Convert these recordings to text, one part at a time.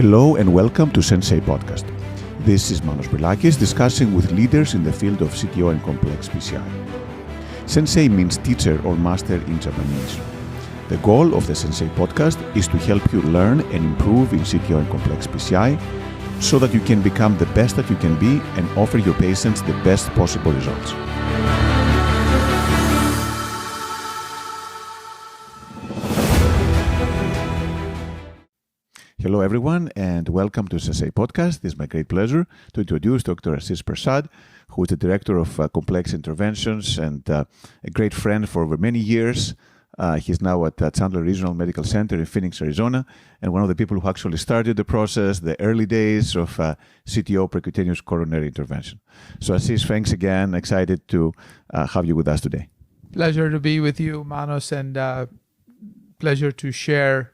Hello and welcome to Sensei podcast. This is Manos Brilakis discussing with leaders in the field of CTO and complex PCI. Sensei means teacher or master in Japanese. The goal of the Sensei podcast is to help you learn and improve in CTO and complex PCI so that you can become the best that you can be and offer your patients the best possible results. Hello everyone and welcome to Sensei podcast. It's my great pleasure to introduce Dr. Ashish Pershad, who is the Director of Complex Interventions and a great friend for over many years. He's now at Chandler Regional Medical Center in Phoenix, Arizona, and one of the people who actually started the process, the early days of CTO, percutaneous coronary intervention. So Ashish, thanks again. Excited to have you with us today. Pleasure to be with you, Manos, and pleasure to share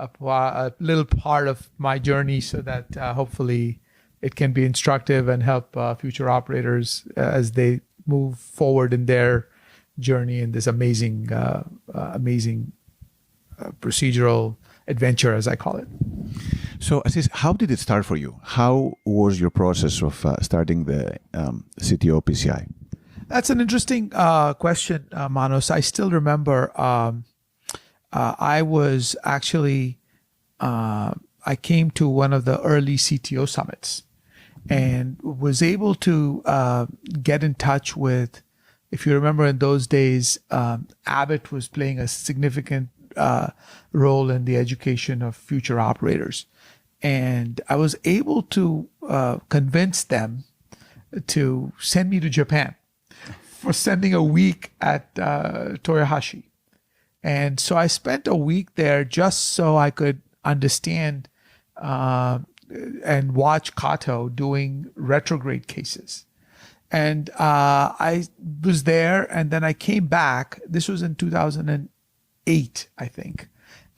a little part of my journey so that hopefully it can be instructive and help future operators as they move forward in their journey in this amazing procedural adventure, as I call it. So, Ashish, how did it start for you? How was your process of starting the CTO PCI? That's an interesting question, Manos. I still remember I was actually, I came to one of the early CTO summits and was able to get in touch with, if you remember in those days, Abbott was playing a significant role in the education of future operators. And I was able to convince them to send me to Japan for sending a week at Toyohashi. And so I spent a week there just so I could understand and watch Kato doing retrograde cases. And I was there and then I came back. This was in 2008, I think.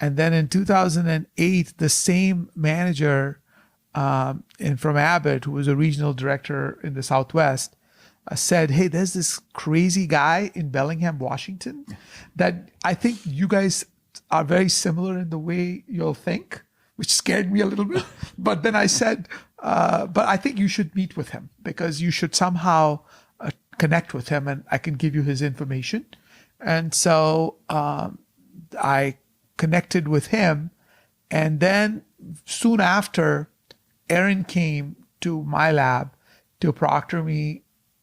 And then in 2008, the same manager from Abbott, who was a regional director in the Southwest, said, hey, there's this crazy guy in Bellingham, Washington, that I think you guys are very similar in the way you'll think, which scared me a little bit. But then I said, but I think you should meet with him because you should somehow connect with him and I can give you his information. And so I connected with him. And then soon after, Aaron came to my lab to proctor me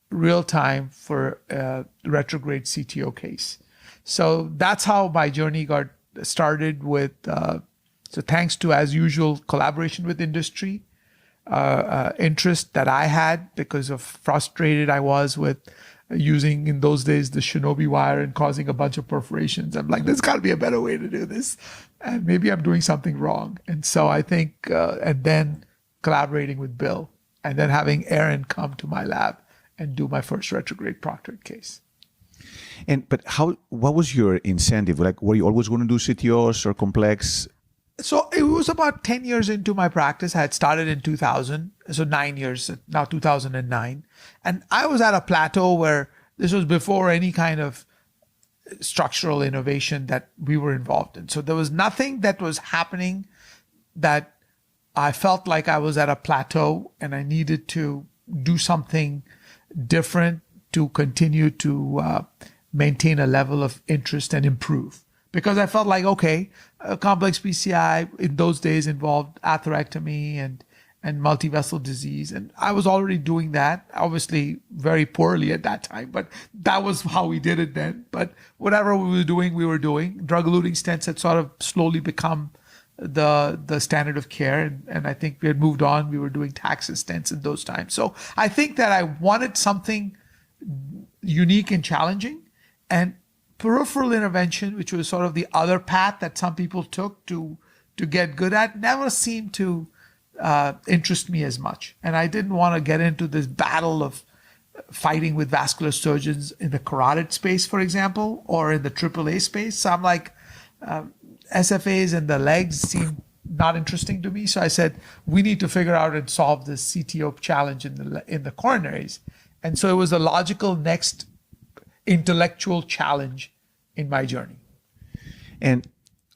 real time for a retrograde CTO case. So that's how my journey got started with, so thanks to, as usual, collaboration with industry, interest that I had because of frustrated I was with using in those days the Shinobi wire and causing a bunch of perforations. I'm like, there's got to be a better way to do this. And maybe I'm doing something wrong. And so I think, and then collaborating with Bill and then having Aaron come to my lab and do my first retrograde proctored case. But what was your incentive? Like, were you always going to do CTOs or complex? So it was about 10 years into my practice. I had started in 2000, so 9 years, now 2009. And I was at a plateau where this was before any kind of structural innovation that we were involved in. So there was nothing that was happening that I felt like I was at a plateau and I needed to do something different to continue to maintain a level of interest and improve. Because I felt like, okay, complex PCI in those days involved atherectomy and multivessel disease. And I was already doing that, obviously very poorly at that time, but that was how we did it then. But whatever we were doing. Drug-eluting stents had sort of slowly become the standard of care. And I think we had moved on. We were doing taxus stents in those times. So I think that I wanted something unique and challenging. And peripheral intervention, which was sort of the other path that some people took to get good at, never seemed to interest me as much. And I didn't want to get into this battle of fighting with vascular surgeons in the carotid space, for example, or in the AAA space. So I'm like, SFAs and the legs seem not interesting to me. So I said, we need to figure out and solve this CTO challenge in the coronaries. And so it was a logical next intellectual challenge in my journey. And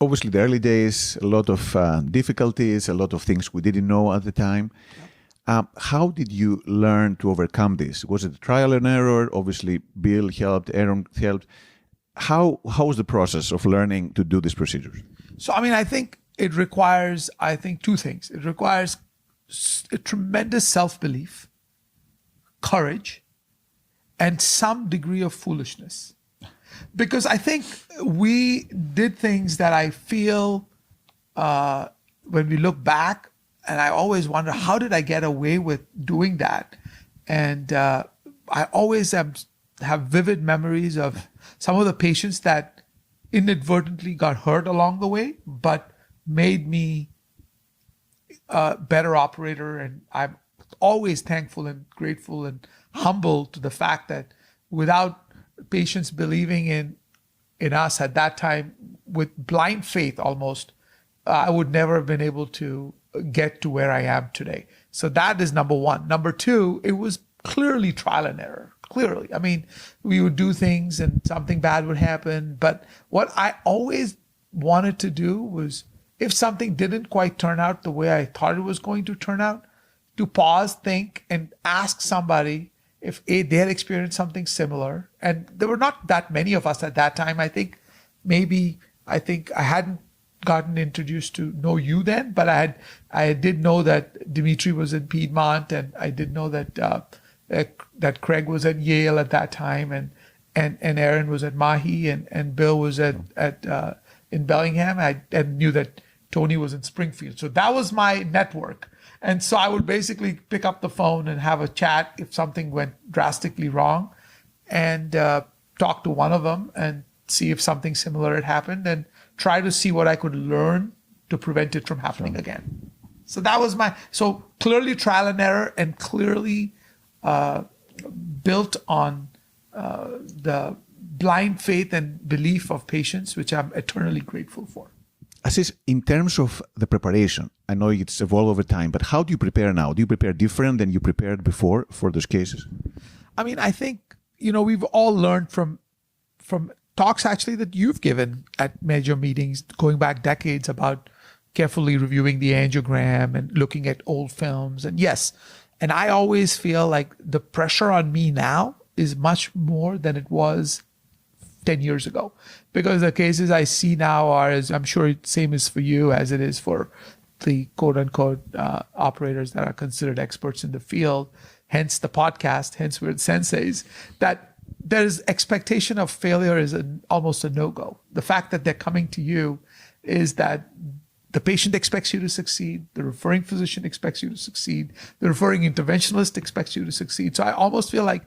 obviously the early days, a lot of difficulties, a lot of things we didn't know at the time. How did you learn to overcome this? Was it trial and error? Obviously, Bill helped, Aaron helped. How was the process of learning to do these procedures? So, I think it requires, two things. It requires a tremendous self-belief, courage, and some degree of foolishness. Because I think we did things that I feel when we look back, and I always wonder, how did I get away with doing that? And I always have vivid memories of some of the patients that inadvertently got hurt along the way, but made me a better operator. And I'm always thankful and grateful and humble to the fact that without patients believing in us at that time, with blind faith almost, I would never have been able to get to where I am today. So that is number one. Number two, it was clearly trial and error. Clearly. We would do things and something bad would happen. But what I always wanted to do was, if something didn't quite turn out the way I thought it was going to turn out, to pause, think, and ask somebody if they had experienced something similar. And there were not that many of us at that time. I think I hadn't gotten introduced to know you then, but I did know that Dimitri was in Piedmont, and I did know that Craig was at Yale at that time, and Aaron was at Mahi, and Bill was in Bellingham. I knew that Tony was in Springfield. So that was my network. And so I would basically pick up the phone and have a chat if something went drastically wrong, and talk to one of them and see if something similar had happened, and try to see what I could learn to prevent it from happening again. So that was so clearly trial and error, and clearly built on the blind faith and belief of patients, which I'm eternally grateful for. Ashish, in terms of the preparation, I know it's evolved over time, but how do you prepare now? Do you prepare different than you prepared before for those cases? I think, we've all learned from talks actually that you've given at major meetings going back decades about carefully reviewing the angiogram and looking at old films. And yes, and I always feel like the pressure on me now is much more than it was 10 years ago, because the cases I see now are, as I'm sure same is for you as it is for the quote unquote operators that are considered experts in the field, hence the podcast, hence we're Senseis, that there's expectation of failure is almost a no-go. The fact that they're coming to you is that the patient expects you to succeed, the referring physician expects you to succeed, the referring interventionalist expects you to succeed. So I almost feel like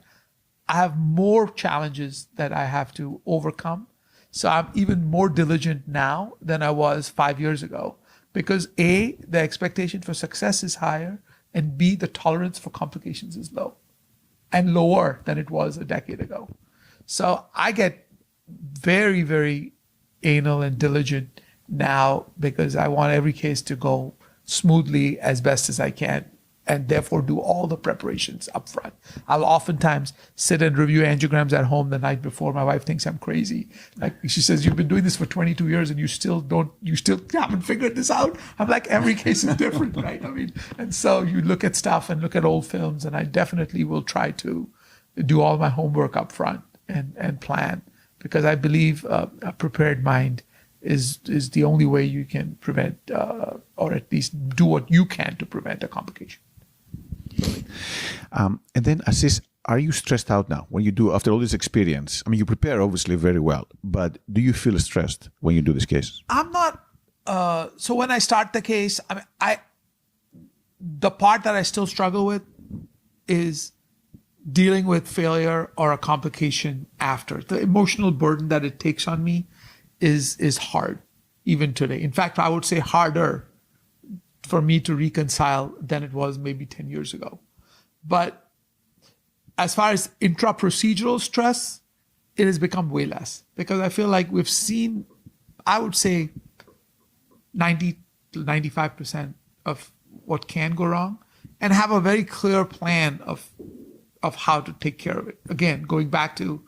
I have more challenges that I have to overcome. So I'm even more diligent now than I was 5 years ago, because A, the expectation for success is higher, and B, the tolerance for complications is low, and lower than it was a decade ago. So I get very, very anal and diligent now, because I want every case to go smoothly as best as I can, and therefore do all the preparations up front. I'll oftentimes sit and review angiograms at home the night before. My wife thinks I'm crazy. Like, she says, you've been doing this for 22 years and you still haven't figured this out. I'm like, every case is different, right? And so you look at stuff and look at old films, and I definitely will try to do all my homework up front and plan, because I believe a prepared mind is the only way you can prevent, or at least do what you can to prevent a complication. And then, Ashish, are you stressed out now when you do, after all this experience? You prepare obviously very well, but do you feel stressed when you do these cases? I'm not. So when I start the case, the part that I still struggle with is dealing with failure or a complication after. The emotional burden that it takes on me is hard, even today. In fact, I would say harder for me to reconcile than it was maybe 10 years ago. But as far as intra-procedural stress, it has become way less, because I feel like we've seen, I would say, 90 to 95% of what can go wrong, and have a very clear plan of how to take care of it. Again, going back to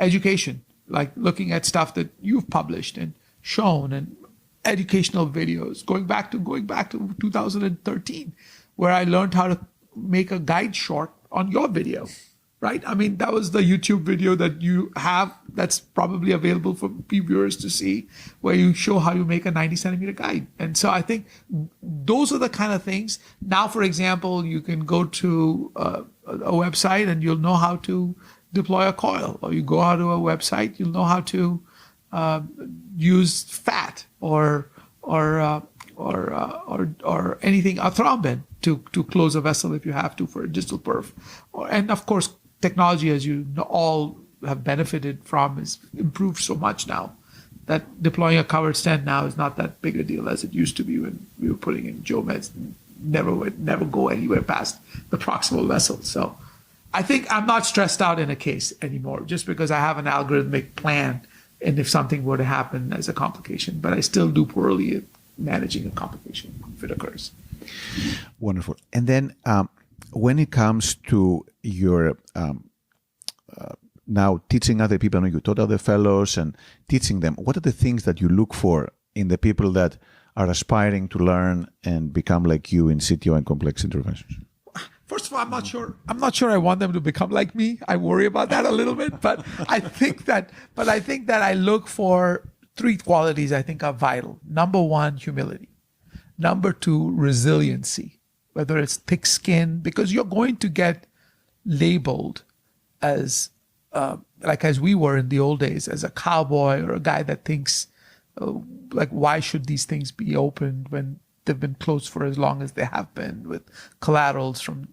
education, like looking at stuff that you've published and shown, and educational videos, going back to 2013, where I learned how to make a guide short on your video, right? I mean, that was the YouTube video that you have that's probably available for viewers to see, where you show how you make a 90 centimeter guide. And so I think those are the kind of things. Now, for example, you can go to a website and you'll know how to deploy a coil, or you go out to a website, you'll know how to use fat or anything, a thrombin to close a vessel if you have to for a distal perf. And of course, technology, as you know, all have benefited from, is improved so much now that deploying a covered stent now is not that big a deal as it used to be when we were putting in geomeds. Never go anywhere past the proximal vessel. So I think I'm not stressed out in a case anymore just because I have an algorithmic plan, and if something were to happen as a complication, but I still do poorly at managing a complication if it occurs. Wonderful. And then when it comes to your now teaching other people, I know you taught other fellows and teaching them, what are the things that you look for in the people that are aspiring to learn and become like you in CTO and complex interventions? First of all, I'm not sure I want them to become like me. I worry about that a little bit, but I think that I look for three qualities I think are vital. Number one, humility. Number two, resiliency, whether it's thick skin, because you're going to get labeled as, like as we were in the old days, as a cowboy or a guy that thinks, like, why should these things be opened when they've been closed for as long as they have been, with collaterals from,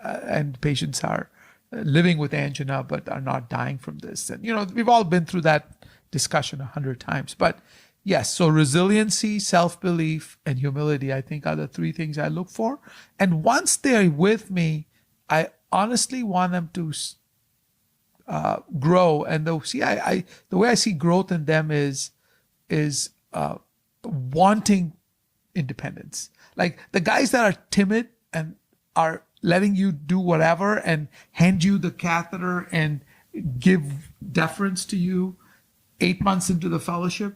and patients are living with angina but are not dying from this. And, we've all been through that discussion 100 times. But yes, so resiliency, self-belief, and humility, I think, are the three things I look for. And once they're with me, I honestly want them to grow. And the way I see growth in them is wanting independence. Like the guys that are timid and are letting you do whatever and hand you the catheter and give deference to you 8 months into the fellowship,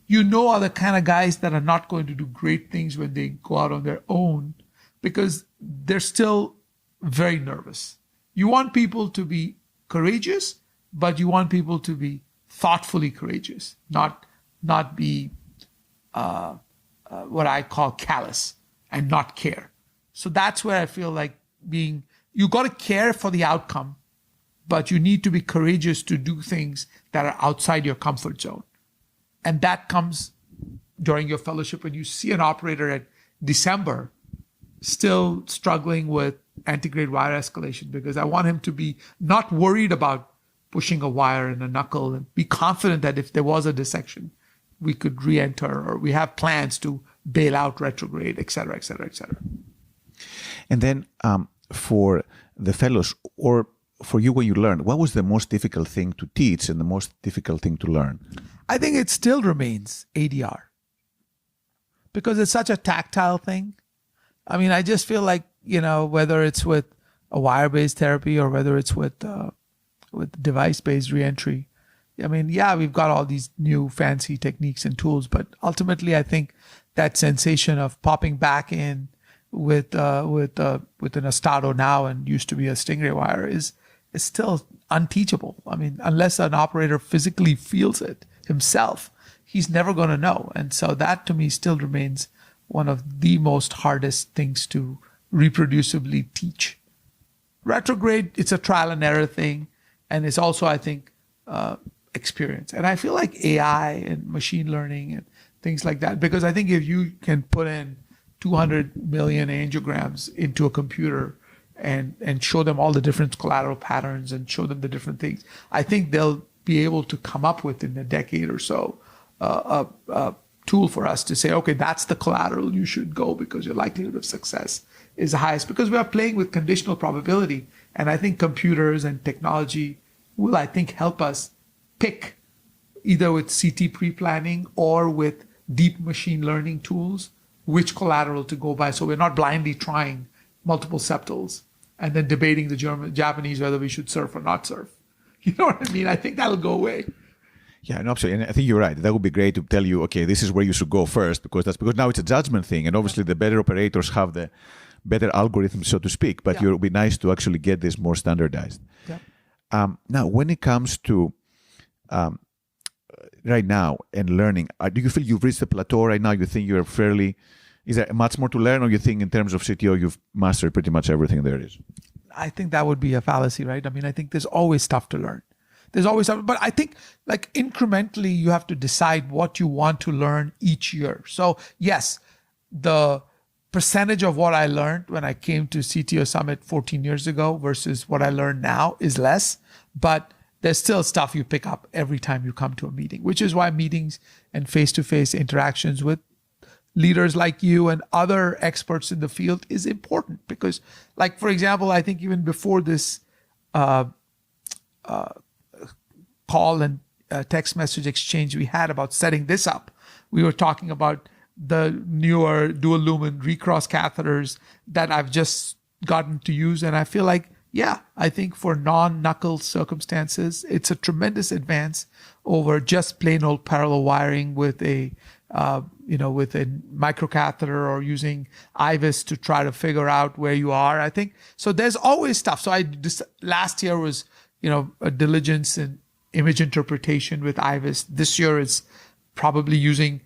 are the kind of guys that are not going to do great things when they go out on their own, because they're still very nervous. You want people to be courageous, but you want people to be thoughtfully courageous, not be what I call callous and not care. So that's where I feel like you got to care for the outcome, but you need to be courageous to do things that are outside your comfort zone. And that comes during your fellowship when you see an operator at December still struggling with antegrade wire escalation, because I want him to be not worried about pushing a wire in a knuckle and be confident that if there was a dissection, we could re-enter, or we have plans to bail out retrograde, et cetera, et cetera, et cetera. And then for the fellows, or for you when you learned, what was the most difficult thing to teach and the most difficult thing to learn? I think it still remains ADR, because it's such a tactile thing. I mean, I just feel like, whether it's with a wire-based therapy or whether it's with device-based reentry, I mean, yeah, we've got all these new fancy techniques and tools, but ultimately I think that sensation of popping back in with an Estado now and used to be a Stingray wire is still unteachable. I mean, unless an operator physically feels it himself, he's never going to know. And so that to me still remains one of the most hardest things to reproducibly teach. Retrograde, it's a trial and error thing. And it's also, I think, experience. And I feel like AI and machine learning and things like that, because I think if you can put in 200 million angiograms into a computer and show them all the different collateral patterns and show them the different things, I think they'll be able to come up with in a decade or so a tool for us to say, okay, that's the collateral you should go because your likelihood of success is the highest, because we are playing with conditional probability. And I think computers and technology will, I think, help us pick, either with CT pre-planning or with deep machine learning tools, which collateral to go by. So we're not blindly trying multiple septals and then debating the Japanese whether we should surf or not surf. You know what I mean? I think that'll go away. Yeah, no, absolutely. And I think you're right. That would be great to tell you, okay, this is where you should go first, because now it's a judgment thing. And obviously the better operators have the better algorithms, so to speak. But it would be nice to actually get this more standardized. Yeah. Now, when it comes to right now and learning, do you feel you've reached the plateau right now? You think you're is there much more to learn, or you think in terms of CTO, you've mastered pretty much everything there is? I think that would be a fallacy, right? I mean, I think there's always stuff to learn. There's always stuff, but I think like incrementally, you have to decide what you want to learn each year. So yes, the percentage of what I learned when I came to CTO Summit 14 years ago versus what I learn now is less, but there's still stuff you pick up every time you come to a meeting, which is why meetings and face-to-face interactions with leaders like you and other experts in the field is important. Because, like, for example, I think even before this call and text message exchange we had about setting this up, we were talking about the newer dual lumen recross catheters that I've just gotten to use. And I feel like, yeah, I think for non-knuckle circumstances, it's a tremendous advance over just plain old parallel wiring with a with a microcatheter or using IVUS to try to figure out where you are. I think so. There's always stuff. So last year was a diligence in image interpretation with IVUS. This year is probably using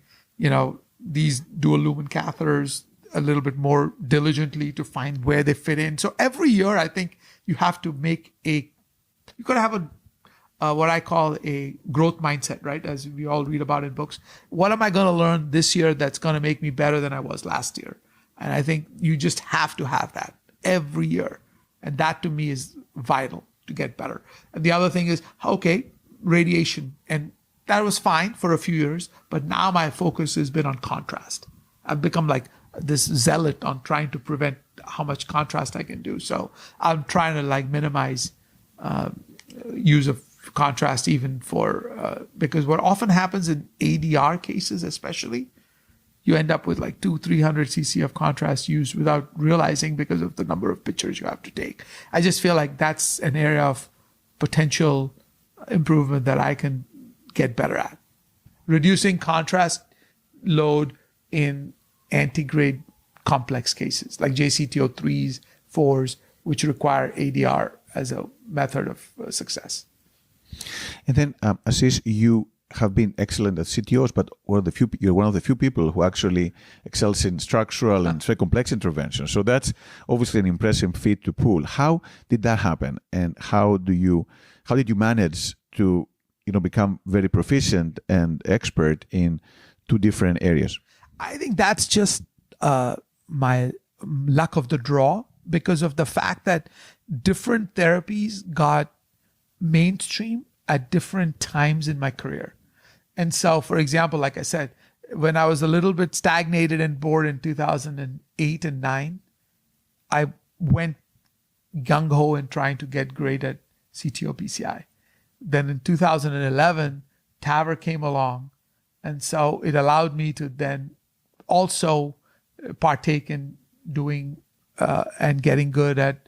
these dual lumen catheters a little bit more diligently to find where they fit in. So every year, I think you have to you got to have what I call a growth mindset, right? As we all read about in books. What am I going to learn this year that's going to make me better than I was last year? And I think you just have to have that every year. And that to me is vital to get better. And the other thing is, okay, radiation. And that was fine for a few years, but now my focus has been on contrast. I've become like this zealot on trying to prevent how much contrast I can do. So I'm trying to minimize use of contrast even for, because what often happens in ADR cases, especially, you end up with 200-300 cc of contrast used without realizing because of the number of pictures you have to take. I just feel like that's an area of potential improvement that I can get better at. Reducing contrast load in antegrade complex cases like JCTO 3s, 4s, which require ADR as a method of success. And then, Ashish, you have been excellent at CTOs, but you're one of the few people who actually excels in structural and very complex interventions. So that's obviously an impressive feat to pull. How did that happen, and how did you manage to become very proficient and expert in two different areas? I think that's just my luck of the draw, because of the fact that different therapies got mainstream at different times in my career. And so, for example, like I said, when I was a little bit stagnated and bored in 2008 and 9, I went gung-ho in trying to get great at CTO PCI. Then in 2011, TAVR came along. And so it allowed me to then also partake in doing and getting good at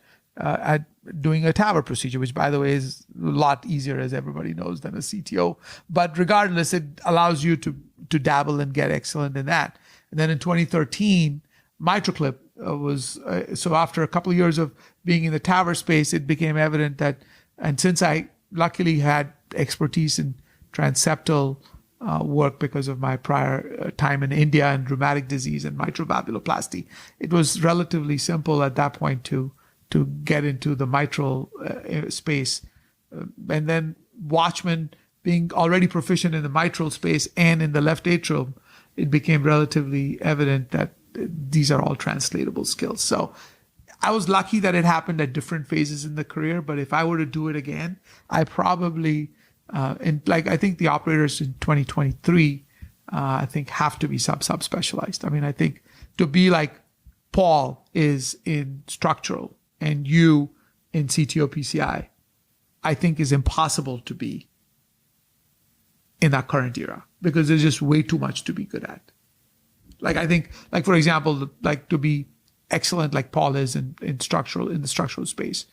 doing a TAVR procedure, which, by the way, is a lot easier, as everybody knows, than a CTO. But regardless, it allows you to dabble and get excellent in that. And then in 2013, MitraClip was, so after a couple of years of being in the TAVR space, it became evident that, and since I luckily had expertise in transeptal work because of my prior time in India and rheumatic disease and mitral valvuloplasty, it was relatively simple at that point to get into the mitral space. And then Watchman, being already proficient in the mitral space and in the left atrium, it became relatively evident that these are all translatable skills. So I was lucky that it happened at different phases in the career, but if I were to do it again, I probably, I think the operators in 2023, I think have to be subspecialized. I mean, I think to be like Paul is in structural and you in CTO PCI, I think is impossible to be in that current era, because there's just way too much to be good at. I think, for example, to be excellent like Paul is in the structural space,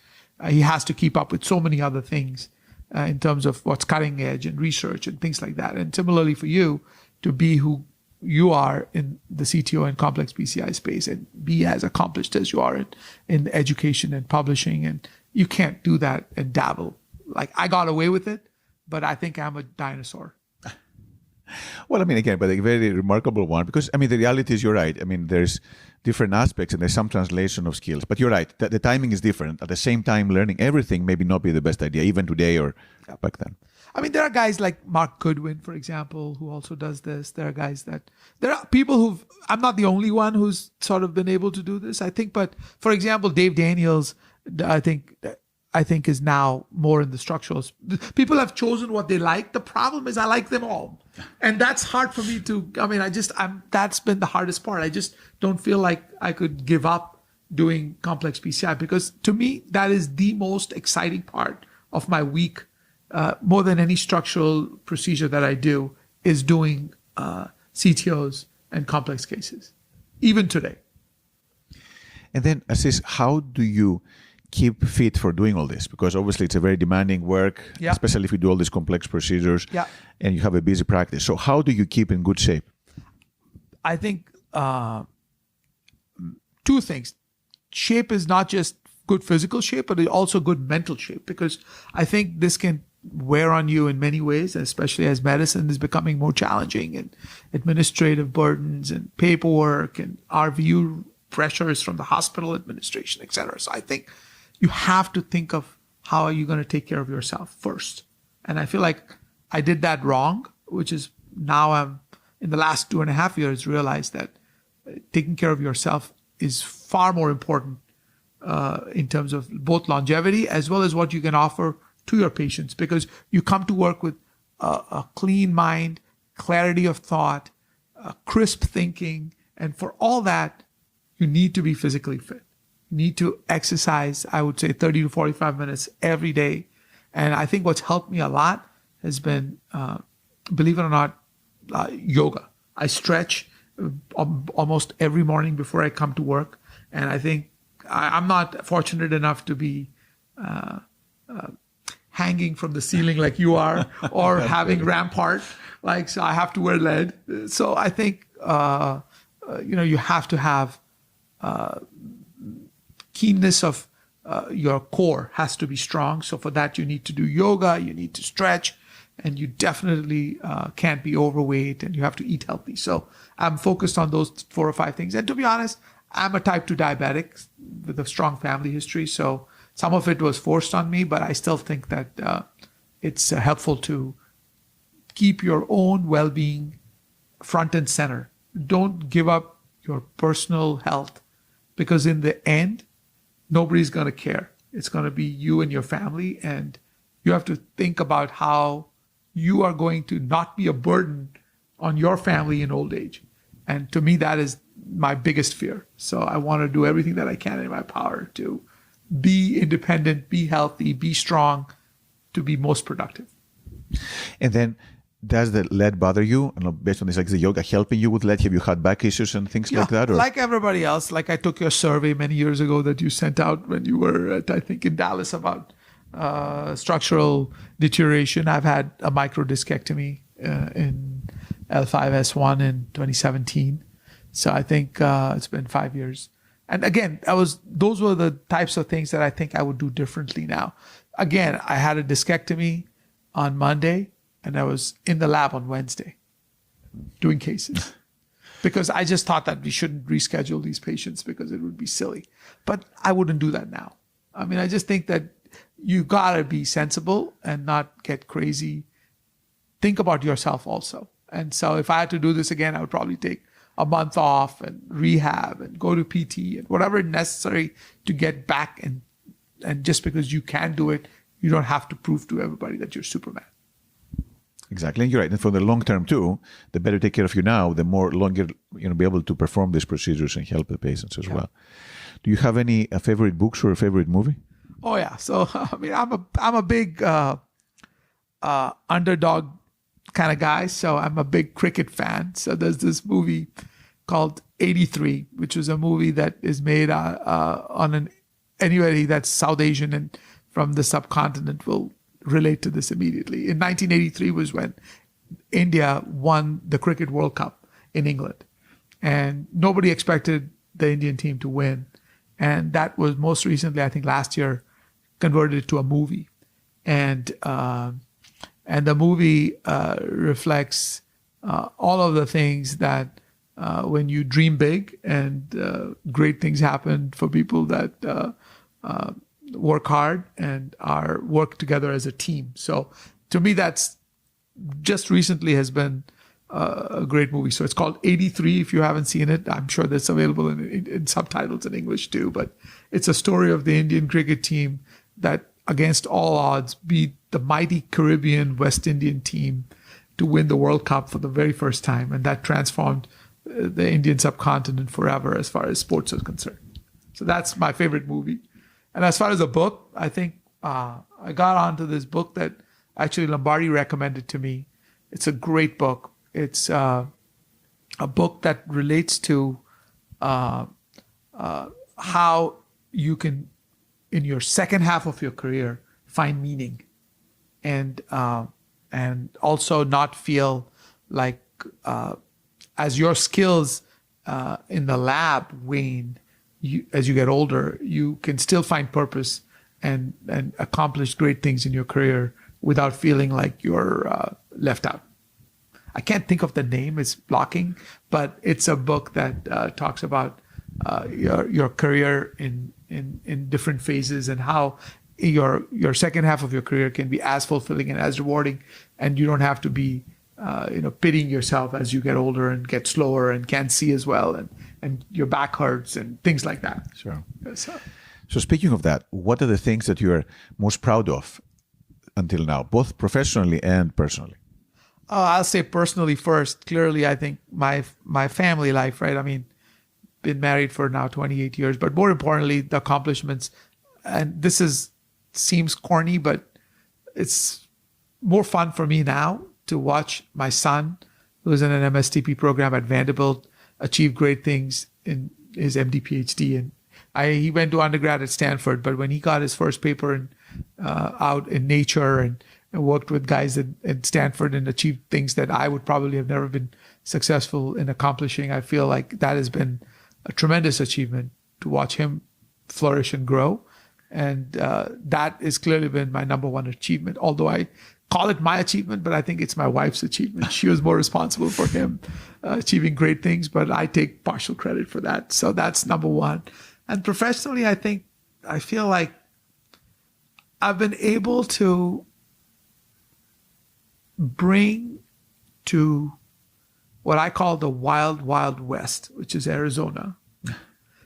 he has to keep up with so many other things in terms of what's cutting edge and research and things like that. And similarly for you to be who you are in the CTO and complex PCI space and be as accomplished as you are in education and publishing. And you can't do that and dabble. Like I got away with it, but I think I'm a dinosaur. Well, I mean, again, but a very remarkable one because, I mean, the reality is you're right. I mean, there's different aspects and there's some translation of skills, but you're right. The timing is different. At the same time, learning everything maybe not be the best idea, even today or back then. I mean, there are guys like Mark Goodwin, for example, who also does this. There are people I'm not the only one who's sort of been able to do this, I think. But for example, Dave Daniels, I think is now more in the structurals. People have chosen what they like. The problem is I like them all. And that's hard for me to, I mean, that's been the hardest part. I just don't feel like I could give up doing complex PCI because to me, that is the most exciting part of my week. More than any structural procedure that I do is doing CTOs and complex cases, even today. And then, Ashish, how do you keep fit for doing all this? Because obviously it's a very demanding work, especially if you do all these complex procedures and you have a busy practice. So how do you keep in good shape? I think two things. Shape is not just good physical shape, but also good mental shape, because I think this can wear on you in many ways, especially as medicine is becoming more challenging and administrative burdens and paperwork and RVU pressures from the hospital administration, et cetera. So I think you have to think of how are you going to take care of yourself first. And I feel like I did that wrong, which is now I'm in the last 2.5 years realized that taking care of yourself is far more important in terms of both longevity as well as what you can offer to your patients, because you come to work with a clean mind, clarity of thought, crisp thinking. And for all that, you need to be physically fit. You need to exercise, I would say 30 to 45 minutes every day. And I think what's helped me a lot has been, believe it or not, yoga. I stretch almost every morning before I come to work. And I think I'm not fortunate enough to be hanging from the ceiling like you are, or having rampart, so I have to wear lead. So I think, you have to have keenness of your core has to be strong. So for that, you need to do yoga, you need to stretch, and you definitely can't be overweight, and you have to eat healthy. So I'm focused on those 4 or 5 things. And to be honest, I'm a type 2 diabetic with a strong family history. So some of it was forced on me, but I still think that it's helpful to keep your own well-being front and center. Don't give up your personal health, because in the end, nobody's going to care. It's going to be you and your family, and you have to think about how you are going to not be a burden on your family in old age. And to me, that is my biggest fear. So I want to do everything that I can in my power to be independent, be healthy, be strong, to be most productive. And then, does the lead bother you? And based on this, like the yoga helping you with lead? Have you had back issues and things like that? Or? Like everybody else. Like I took your survey many years ago that you sent out when you were at, I think, in Dallas about structural deterioration. I've had a microdiscectomy in L5S1 in 2017. So I think it's been 5 years. And again, those were the types of things that I think I would do differently now. Again, I had a discectomy on Monday, and I was in the lab on Wednesday doing cases because I just thought that we shouldn't reschedule these patients because it would be silly. But I wouldn't do that now. I mean, I just think that you gotta be sensible and not get crazy. Think about yourself also. And so if I had to do this again, I would probably take a month off and rehab and go to PT and whatever necessary to get back. And just because you can do it, you don't have to prove to everybody that you're Superman. Exactly, and you're right. And for the long term too, the better take care of you now, the more longer be able to perform these procedures and help the patients as well. Do you have any favorite books or a favorite movie? Oh yeah. So I mean, I'm a big underdog kind of guy. So I'm a big cricket fan. So there's this movie called 83, which was a movie that is made on anybody that's South Asian and from the subcontinent will relate to this immediately. In 1983 was when India won the Cricket World Cup in England. And nobody expected the Indian team to win. And that was most recently, I think last year, converted to a movie. And the movie reflects all of the things that when you dream big and great things happen for people that work hard and work together as a team. So to me, that's just recently has been a great movie. So it's called 83. If you haven't seen it, I'm sure that's available in subtitles in English too. But it's a story of the Indian cricket team that, against all odds, beat the mighty Caribbean West Indian team to win the World Cup for the very first time. And that transformed the Indian subcontinent forever as far as sports is concerned. So that's my favorite movie. And as far as a book, I think I got onto this book that actually Lombardi recommended to me. It's a great book. It's a book that relates to how you can, in your second half of your career, find meaning, and also not feel like as your skills in the lab wane, as you get older, you can still find purpose and accomplish great things in your career without feeling like you're left out. I can't think of the name; it's blocking, but it's a book that talks about your career in different phases and how your second half of your career can be as fulfilling and as rewarding, and you don't have to be pitying yourself as you get older and get slower and can't see as well, and your back hurts and things like that. Sure. So speaking of that, what are the things that you are most proud of until now, both professionally and personally? I'll say personally first. Clearly, I think my family life, right? I mean, been married for now 28 years, but more importantly, the accomplishments. And this seems corny, but it's more fun for me now to watch my son, who's in an MSTP program at Vanderbilt, achieve great things in his MD PhD. And he went to undergrad at Stanford, but when he got his first paper out in Nature and worked with guys at Stanford and achieved things that I would probably have never been successful in accomplishing, I feel like that has been a tremendous achievement to watch him flourish and grow. And that has clearly been my number one achievement, although I call it my achievement, but I think it's my wife's achievement. She was more responsible for him achieving great things, but I take partial credit for that. So that's number one. And professionally, I feel like I've been able to bring to what I call the wild, wild west, which is Arizona,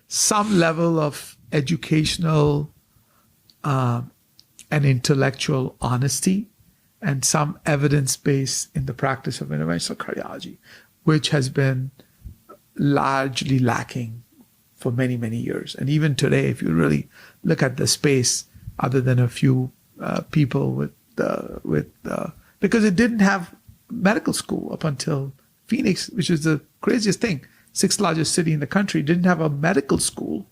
some level of educational and intellectual honesty and some evidence base in the practice of interventional cardiology, which has been largely lacking for many, many years. And even today, if you really look at the space, other than a few people because it didn't have medical school up until Phoenix, which is the craziest thing. Sixth largest city in the country didn't have a medical school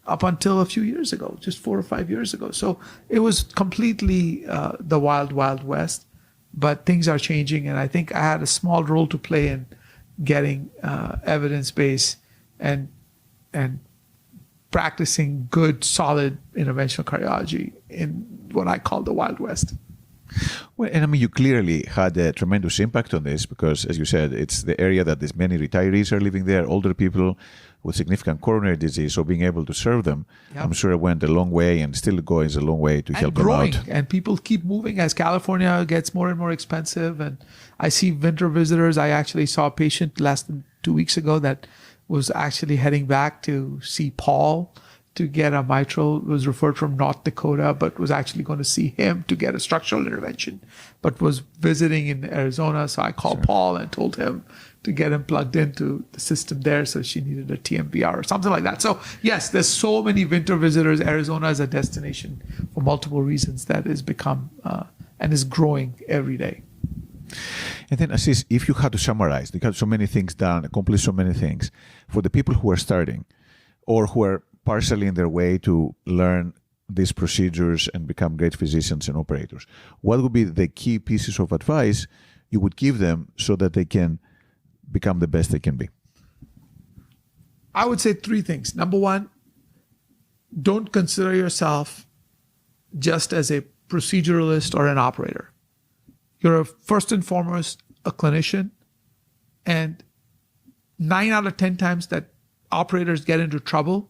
up until a few years ago, just 4 or 5 years ago. So it was completely the wild, wild west. But things are changing, and I think I had a small role to play in getting evidence base and practicing good, solid interventional cardiology in what I call the Wild West. Well, and I mean, you clearly had a tremendous impact on this because, as you said, it's the area that there's many retirees are living there, older people with significant coronary disease. So being able to serve them, yep, I'm sure it went a long way and still goes a long way to help them out. And people keep moving as California gets more and more expensive. And I see winter visitors. I actually saw a patient less than 2 weeks ago that was actually heading back to see Paul to get a mitral, was referred from North Dakota, but was actually going to see him to get a structural intervention, but was visiting in Arizona. So I called Paul and told him to get him plugged into the system there. So she needed a TMVR or something like that. So yes, there's so many winter visitors. Arizona is a destination for multiple reasons that has become and is growing every day. And then, Ashish, if you had to summarize, you got so many things done, accomplished so many things, for the people who are starting or who are partially in their way to learn these procedures and become great physicians and operators. What would be the key pieces of advice you would give them so that they can become the best they can be? I would say three things. Number one, don't consider yourself just as a proceduralist or an operator. You're first and foremost a clinician, and 9 out of 10 times that operators get into trouble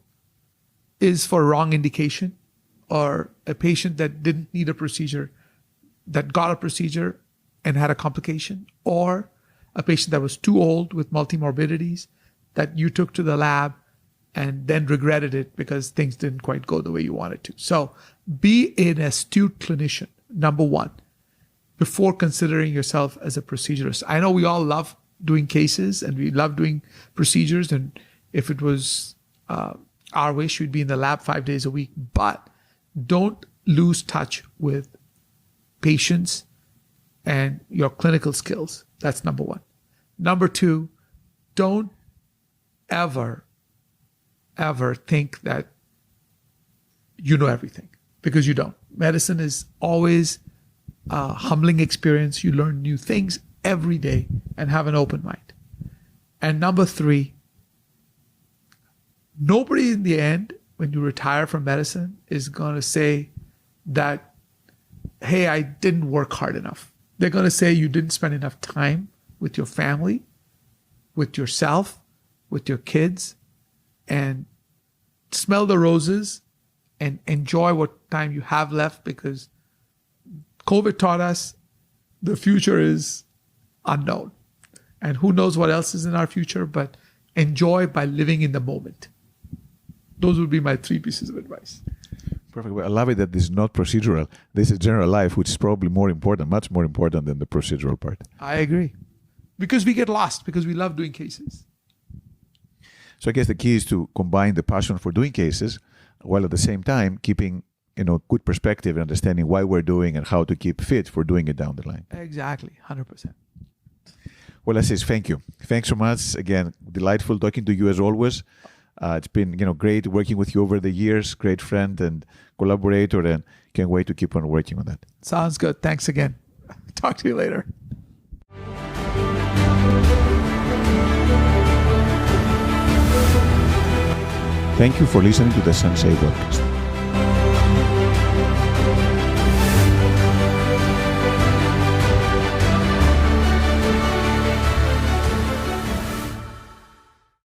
is for wrong indication, or a patient that didn't need a procedure, that got a procedure and had a complication, or a patient that was too old with multimorbidities that you took to the lab and then regretted it because things didn't quite go the way you wanted to. So be an astute clinician, number one, before considering yourself as a procedurist. I know we all love doing cases and we love doing procedures, and if it was our wish, we'd be in the lab 5 days a week. But don't lose touch with patients and your clinical skills. That's number one. Number two, don't ever think that you know everything, because you don't. Medicine is always a humbling experience. You learn new things every day and have an open mind. And number three, nobody in the end, when you retire from medicine, is going to say that, hey, I didn't work hard enough. They're going to say you didn't spend enough time with your family, with yourself, with your kids, and smell the roses and enjoy what time you have left, because COVID taught us the future is unknown. And who knows what else is in our future, but enjoy by living in the moment. Those would be my three pieces of advice. Perfect. Well, I love it that this is not procedural. This is general life, which is probably more important, much more important than the procedural part. I agree. Because we get lost, because we love doing cases. So I guess the key is to combine the passion for doing cases while at the same time keeping, good perspective and understanding why we're doing and how to keep fit for doing it down the line. Exactly. 100%. Well, Ashish, thank you. Thanks so much. Again, delightful talking to you as always. It's been, great working with you over the years. Great friend and collaborator, and can't wait to keep on working on that. Sounds good. Thanks again. Talk to you later. Thank you for listening to the Sensei podcast.